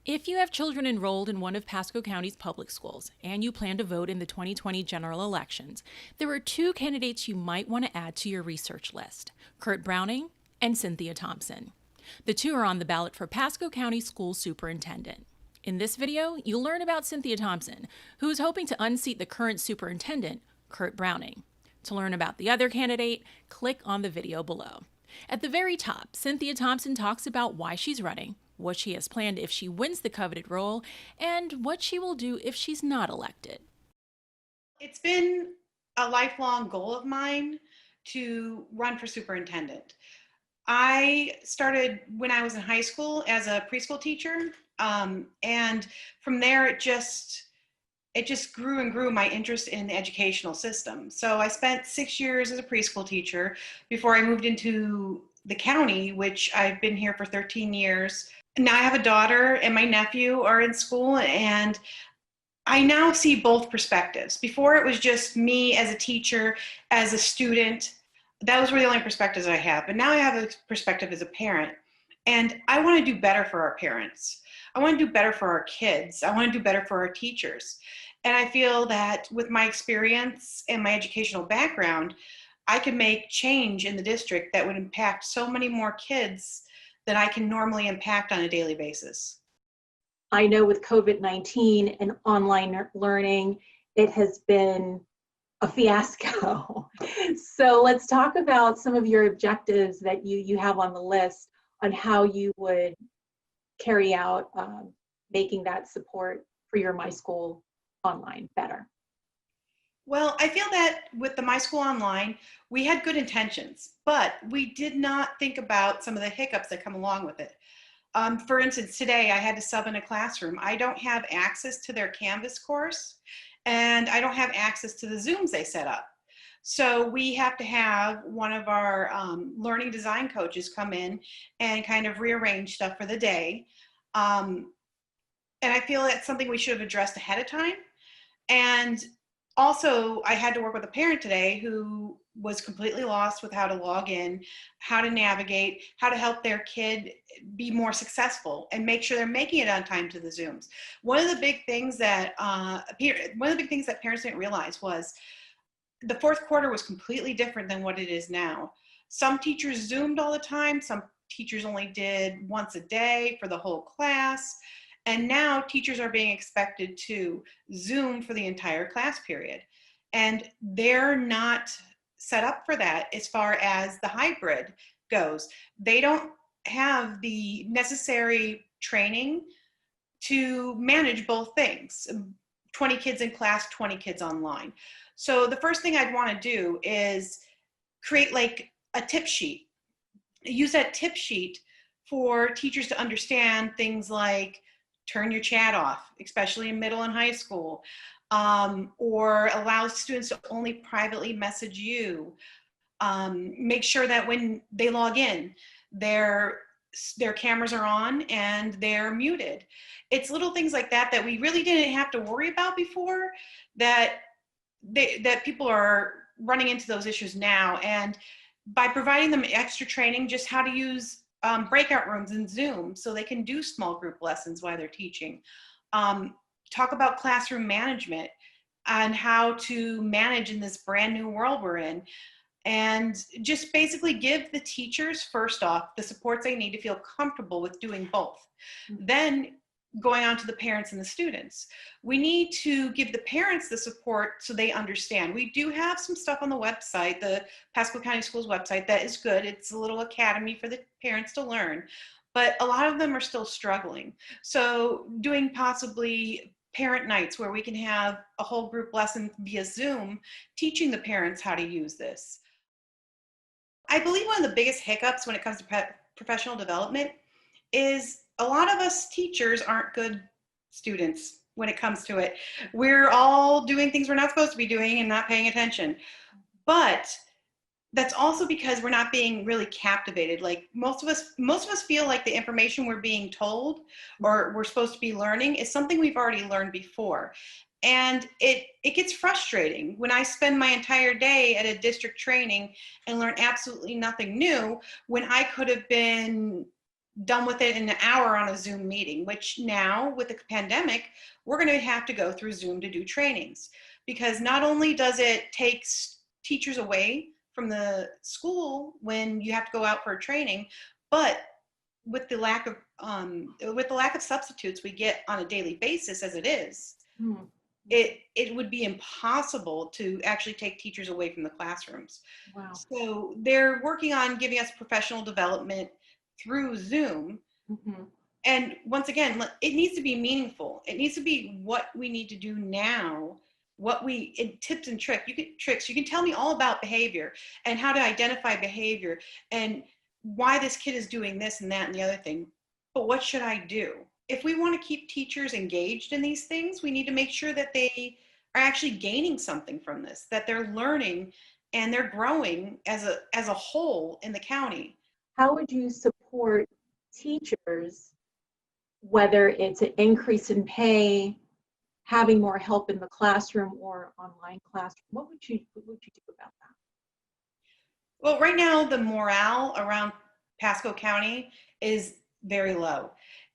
If you have children enrolled in one of Pasco County's public schools and you plan to vote in the 2020 general elections, there are two candidates you might want to add to your research list: Kurt Browning and Cynthia Thompson. The two are on the ballot for Pasco County Schools Superintendent. In this video, you'll learn about Cynthia Thompson, who is hoping to unseat the current superintendent, Kurt Browning. To learn about the other candidate, click on the video below. At the very top, Cynthia Thompson talks about why she's running, what she has planned if she wins the coveted role, and what she will do if she's not elected. It's been a lifelong goal of mine to run for superintendent. I started when I was in high school as a preschool teacher, and from there it just grew and grew my interest in the educational system. So I spent 6 years as a preschool teacher before I moved into the county, which I've been here for 13 years. Now I have a daughter and my nephew are in school, and I now see both perspectives. Before it was just me as a teacher, as a student. Those were the only perspectives I have. But now I have a perspective as a parent. And I want to do better for our parents. I want to do better for our kids. I want to do better for our teachers. And I feel that with my experience and my educational background, I can make change in the district that would impact so many more kids than I can normally impact on a daily basis. I know with COVID-19 and online learning, it has been a fiasco. So let's talk about some of your objectives that you have on the list on how you would carry out making that support for your My School Online better. Well, I feel that with the My School Online, we had good intentions, but we did not think about some of the hiccups that come along with it. For instance, today I had to sub in a classroom. I don't have access to their Canvas course, and I don't have access to the Zooms they set up. So we have to have one of our learning design coaches come in and kind of rearrange stuff for the day. And I feel that's something we should have addressed ahead of time. And also, I had to work with a parent today who was completely lost with how to log in, how to navigate, how to help their kid be more successful and make sure they're making it on time to the Zooms. One of the big things that parents didn't realize was the fourth quarter was completely different than what it is now. Some teachers Zoomed all the time. Some teachers only did once a day for the whole class. And now teachers are being expected to Zoom for the entire class period. And they're not set up for that as far as the hybrid goes. They don't have the necessary training to manage both things. 20 kids in class, 20 kids online. So the first thing I'd want to do is create like a tip sheet. Use that tip sheet for teachers to understand things like turn your chat off, especially in middle and high school, or allow students to only privately message you. Make sure that when they log in, their cameras are on and they're muted. It's little things like that that we really didn't have to worry about before, that people are running into those issues now. And by providing them extra training, just how to use breakout rooms in Zoom so they can do small group lessons while they're teaching. Talk about classroom management and how to manage in this brand new world we're in. And just basically give the teachers, first off, the supports they need to feel comfortable with doing both. Then going on to the parents and the students. We need to give the parents the support so they understand. We do have some stuff on the website, the Pasco County Schools website, that is good. It's a little academy for the parents to learn, but a lot of them are still struggling. So doing possibly parent nights where we can have a whole group lesson via Zoom, teaching the parents how to use this. I believe one of the biggest hiccups when it comes to professional development is a lot of us teachers aren't good students when it comes to it. We're all doing things we're not supposed to be doing and not paying attention. But that's also because we're not being really captivated. Like most of us feel like the information we're being told or we're supposed to be learning is something we've already learned before. And it gets frustrating when I spend my entire day at a district training and learn absolutely nothing new when I could have been done with it in an hour on a Zoom meeting, which now with the pandemic, we're going to have to go through Zoom to do trainings, because not only does it take teachers away from the school when you have to go out for a training, but with the lack of substitutes we get on a daily basis as it is, it would be impossible to actually take teachers away from the classrooms. Wow. So they're working on giving us professional development through Zoom. Mm-hmm. And once again, it needs to be meaningful. It needs to be what we need to do now, tips and tricks. You can tell me all about behavior and how to identify behavior and why this kid is doing this and that and the other thing. But what should I do? If we want to keep teachers engaged in these things, we need to make sure that they are actually gaining something from this, that they're learning and they're growing as a whole in the county. How would you support teachers, whether it's an increase in pay, having more help in the classroom or online classroom? What would you do about that? Well, right now the morale around Pasco County is very low.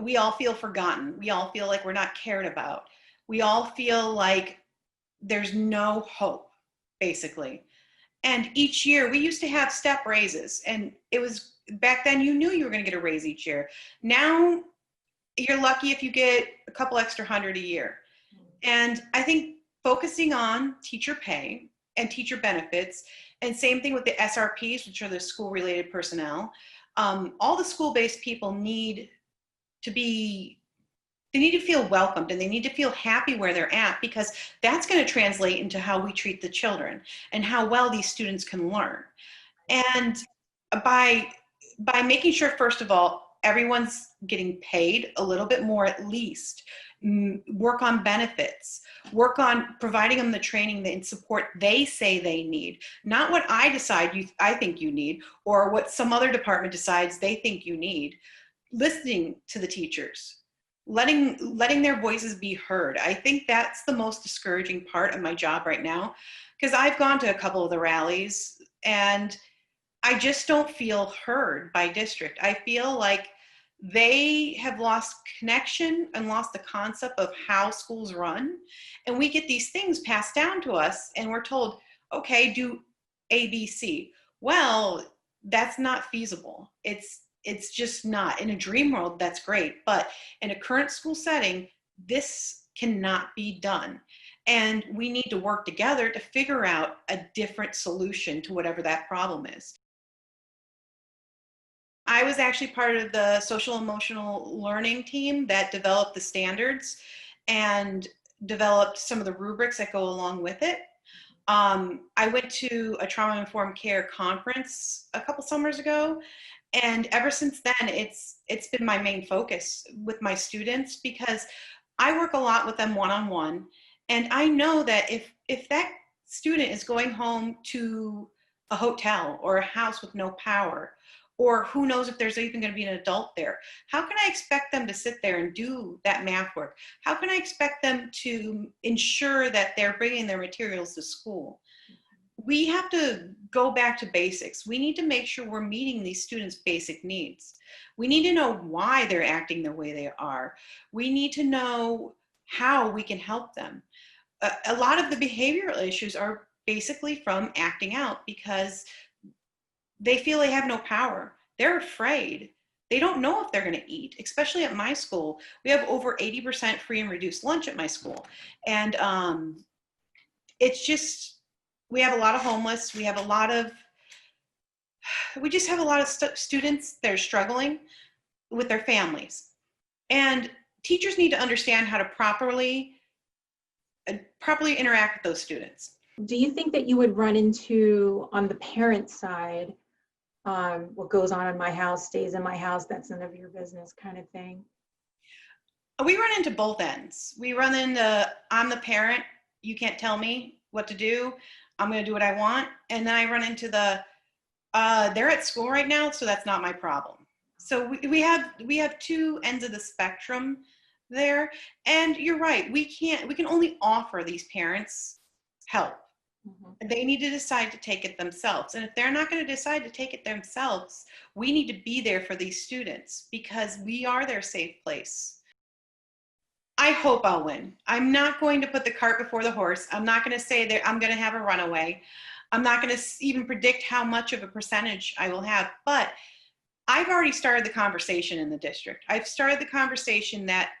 We all feel forgotten. We all feel like we're not cared about. We all feel like there's no hope, basically. And each year we used to have step raises, and it was back then you knew you were going to get a raise each year. Now you're lucky if you get a couple extra $100 a year. And I think focusing on teacher pay and teacher benefits, and same thing with the SRPs, which are the school related personnel. All the school-based people need to feel welcomed, and they need to feel happy where they're at, because that's going to translate into how we treat the children and how well these students can learn. And by making sure, first of all, everyone's getting paid a little bit more at least, work on benefits, work on providing them the training and support they say they need, not what I decide I think you need, or what some other department decides they think you need. Listening to the teachers, letting their voices be heard. I think that's the most discouraging part of my job right now, because I've gone to a couple of the rallies and I just don't feel heard by district. I feel like they have lost connection and lost the concept of how schools run. And we get these things passed down to us and we're told, okay, do A, B, C. Well, that's not feasible. It's just not. In a dream world, that's great. But in a current school setting, this cannot be done. And we need to work together to figure out a different solution to whatever that problem is. I was actually part of the social emotional learning team that developed the standards and developed some of the rubrics that go along with it. I went to a trauma-informed care conference a couple summers ago, and ever since then, it's been my main focus with my students, because I work a lot with them one-on-one, and I know that if that student is going home to a hotel or a house with no power, or who knows if there's even going to be an adult there, how can I expect them to sit there and do that math work? How can I expect them to ensure that they're bringing their materials to school? We have to go back to basics. We need to make sure we're meeting these students' basic needs. We need to know why they're acting the way they are. We need to know how we can help them. A lot of the behavioral issues are basically from acting out because they feel they have no power. They're afraid. They don't know if they're going to eat, especially at my school. We have over 80% free and reduced lunch at my school. And it's just, we have a lot of homeless. We just have a lot of students that are struggling with their families. And teachers need to understand how to properly interact with those students. Do you think that you would run into, on the parent side, what goes on in my house stays in my house, that's none of your business kind of thing? We run into both ends. We run into, I'm the parent, you can't tell me what to do, I'm going to do what I want. And then I run into they're at school right now, so that's not my problem. So we have two ends of the spectrum there. And you're right, we can only offer these parents help. Mhm. They need to decide to take it themselves. And if they're not going to decide to take it themselves, we need to be there for these students because we are their safe place. I hope I'll win. I'm not going to put the cart before the horse. I'm not going to say that I'm going to have a runaway. I'm not going to even predict how much of a percentage I will have, but I've already started the conversation in the district. I've started the conversation that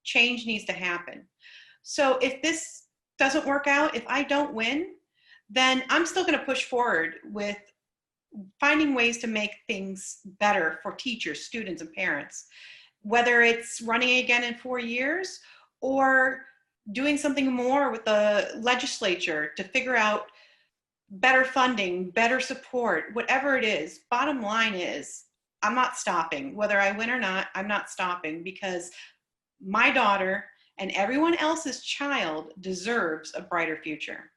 change needs to happen. So if this doesn't work out, if I don't win, then I'm still going to push forward with finding ways to make things better for teachers, students, and parents, whether it's running again in 4 years or doing something more with the legislature to figure out better funding, better support, whatever it is. Bottom line is, I'm not stopping. Whether I win or not, I'm not stopping because my daughter and everyone else's child deserves a brighter future.